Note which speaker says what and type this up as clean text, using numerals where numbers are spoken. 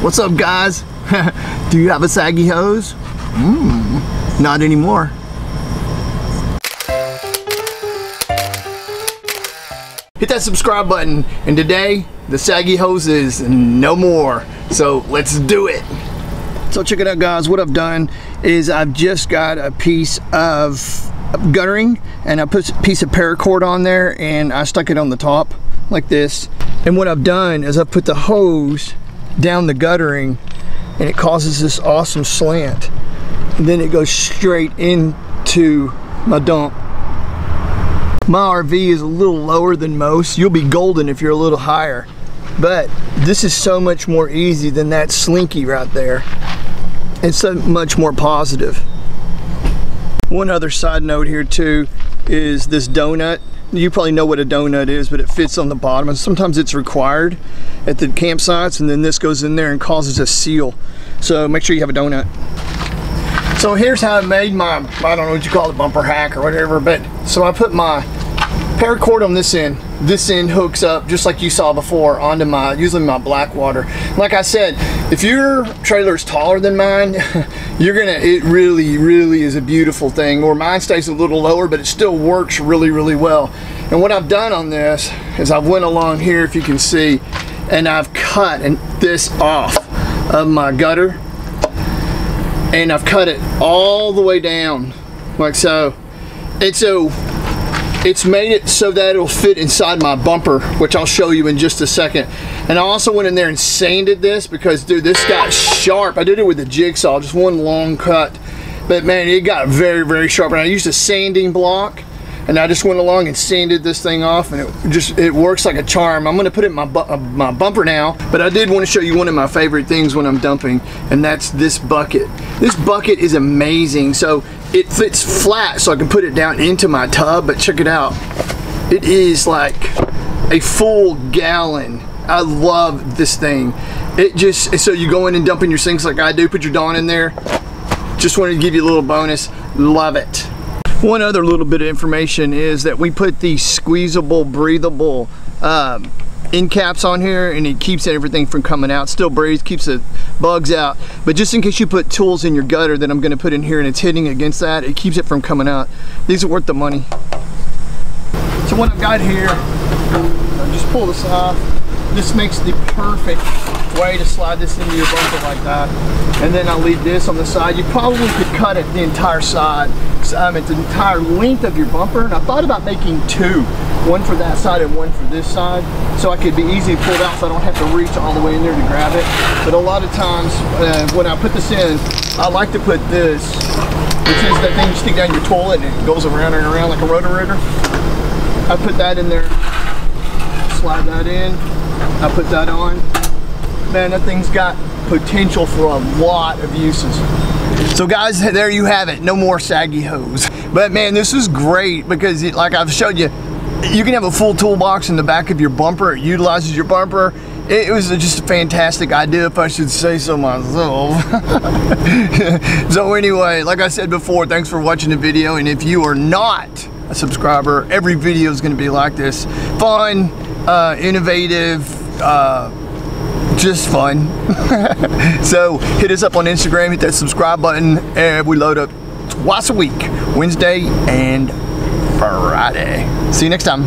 Speaker 1: What's up, guys? Do you have a saggy hose? Not anymore. Hit that subscribe button, and today the saggy hose is no more. So let's do it. So check it out, guys. What I've done is I've just got a piece of guttering and I put a piece of paracord on there and I stuck it on the top like this. And what I've done is I've put the hose down the guttering and it causes this awesome slant. And then it goes straight into my dump. My RV is a little lower than most. You'll be golden if you're a little higher. But this is so much more easy than that slinky right there. It's so much more positive. One other side note here too is this donut. You probably know what a donut is, but it fits on the bottom, and sometimes it's required at the campsites, and then this goes in there and causes a seal. So make sure you have a donut. So here's how I made my, I don't know what you call it, bumper hack or whatever, but so I put my paracord on this end. This end hooks up just like you saw before onto my, usually my Blackwater. Like I said, if your trailer is taller than mine, it really is a beautiful thing. Or mine stays a little lower, but it still works really well. And what I've done on this is I went along here, if you can see, and I've cut this off of my gutter, and I've cut it all the way down like so. And so it's made it so that it'll fit inside my bumper, which I'll show you in just a second. And I also went in there and sanded this because, dude, this got sharp. I did it with a jigsaw, just one long cut. But man, it got very sharp. And I used a sanding block, and I just went along and sanded this thing off, and it works like a charm. I'm gonna put it in my bumper now, but I did want to show you one of my favorite things when I'm dumping, and that's this bucket. This bucket is amazing. So it fits flat, so I can put it down into my tub, but check it out. It is like a full gallon. I love this thing. It just, so you go in and dump in your sinks like I do, put your Dawn in there. Just wanted to give you a little bonus. Love it. One other little bit of information is that we put these squeezable, breathable end caps on here, and it keeps everything from coming out. Still breathes, keeps the bugs out. But just in case you put tools in your gutter that I'm going to put in here and it's hitting against that, it keeps it from coming out. These are worth the money. So what I've got here, I'll just pull this off. This makes the perfect way to slide this into your bumper like that. And then I'll leave this on the side. You probably could cut it the entire side. It's the entire length of your bumper. And I thought about making two. One for that side and one for this side. So I could be easily pulled out so I don't have to reach all the way in there to grab it. But a lot of times when I put this in, I like to put this, which is that thing you stick down your toilet and it goes around and around like a rotor-rooter. I put that in there, slide that in. I put that on. Man, that thing's got potential for a lot of uses. So guys, there you have it. No more saggy hose. But man, this is great because like I've showed you, you can have a full toolbox in the back of your bumper. It utilizes your bumper. It was just a fantastic idea, if I should say so myself. So anyway, like I said before, thanks for watching the video. And if you are not a subscriber, every video is going to be like this. Fun, innovative, just fun. So hit us up on Instagram, hit that subscribe button, and we load up twice a week, Wednesday and Friday. See you next time.